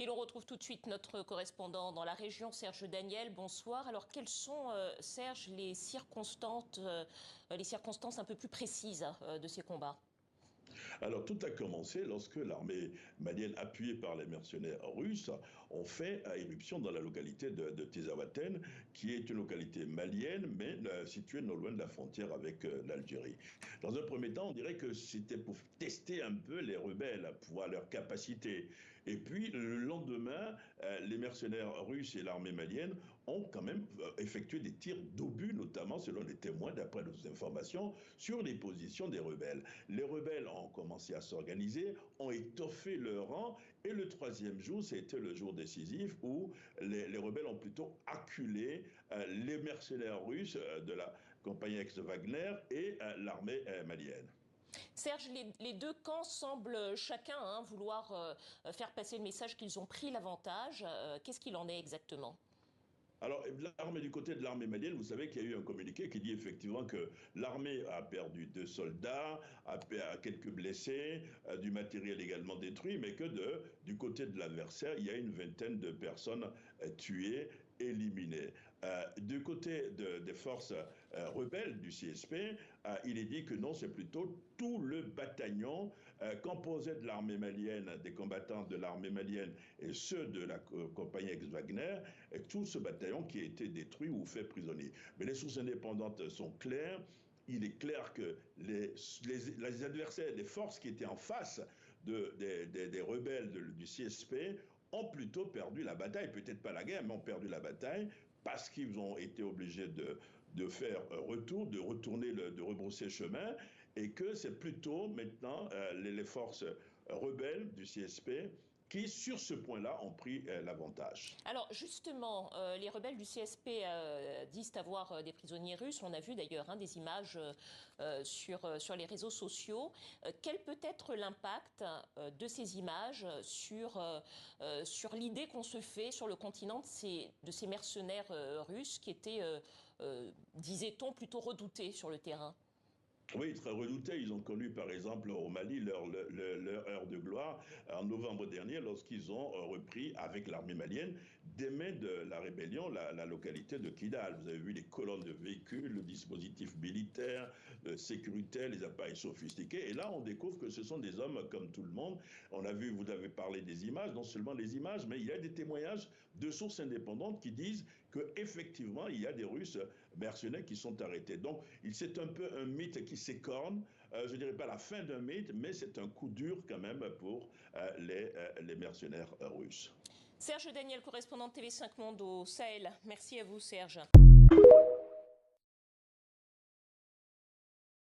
Et l'on retrouve tout de suite notre correspondant dans la région, Serge Daniel. Bonsoir. Alors, quelles sont, Serge, les circonstances un peu plus précises de ces combats? Alors tout a commencé lorsque l'armée malienne, appuyée par les mercenaires russes, ont fait éruption dans la localité de Tezawaten, qui est une localité malienne, mais située non loin de la frontière avec l'Algérie. Dans un premier temps, on dirait que c'était pour tester un peu les rebelles, pour voir leur capacité. Et puis le lendemain, les mercenaires russes et l'armée malienne ont quand même effectué des tirs d'obus, notamment selon les témoins, d'après nos informations, sur les positions des rebelles. Les rebelles ont commencé à s'organiser, ont étoffé leur rang, et le troisième jour, c'était le jour décisif où les rebelles ont plutôt acculé les mercenaires russes de la compagnie ex-Wagner et l'armée malienne. Serge, les deux camps semblent chacun vouloir faire passer le message qu'ils ont pris l'avantage. Qu'est-ce qu'il en est exactement? Alors, l'armée du côté de l'armée malienne, vous savez qu'il y a eu un communiqué qui dit effectivement que l'armée a perdu 2 soldats, a quelques blessés, du matériel également détruit, mais que du côté de l'adversaire, il y a une vingtaine de personnes tuées, éliminées. Du côté des forces rebelles du CSP, il est dit que non, c'est plutôt tout le bataillon composé de l'armée malienne, des combattants de l'armée malienne et ceux de la compagnie ex-Wagner, et tout ce bataillon qui a été détruit ou fait prisonnier. Mais les sources indépendantes sont claires. Il est clair que les adversaires, les forces qui étaient en face des rebelles du CSP ont plutôt perdu la bataille. Peut-être pas la guerre, mais ont perdu la bataille parce qu'ils ont été obligés de faire retour, de retourner, de rebrousser chemin, et que c'est plutôt maintenant les forces rebelles du CSP qui, sur ce point-là, ont pris l'avantage. Alors justement, les rebelles du CSP disent avoir des prisonniers russes. On a vu d'ailleurs des images sur les réseaux sociaux. Quel peut être l'impact de ces images sur l'idée qu'on se fait sur le continent de ces mercenaires russes qui étaient, disait-on, plutôt redoutés sur le terrain? Oui, très redoutés. Ils ont connu, par exemple, au Mali, leur heure de gloire en novembre dernier, lorsqu'ils ont repris, avec l'armée malienne, des mains de la rébellion, la localité de Kidal. Vous avez vu les colonnes de véhicules, le dispositif militaire, sécuritaire, les appareils sophistiqués. Et là, on découvre que ce sont des hommes comme tout le monde. On a vu, vous avez parlé des images, non seulement les images, mais il y a des témoignages de sources indépendantes qui disent qu'effectivement, il y a des Russes mercenaires qui sont arrêtés. Donc, c'est un peu un mythe qui s'écorne. Je ne dirais pas la fin d'un mythe, mais c'est un coup dur quand même pour les mercenaires russes. Serge Daniel, correspondant de TV5 Monde au Sahel. Merci à vous, Serge.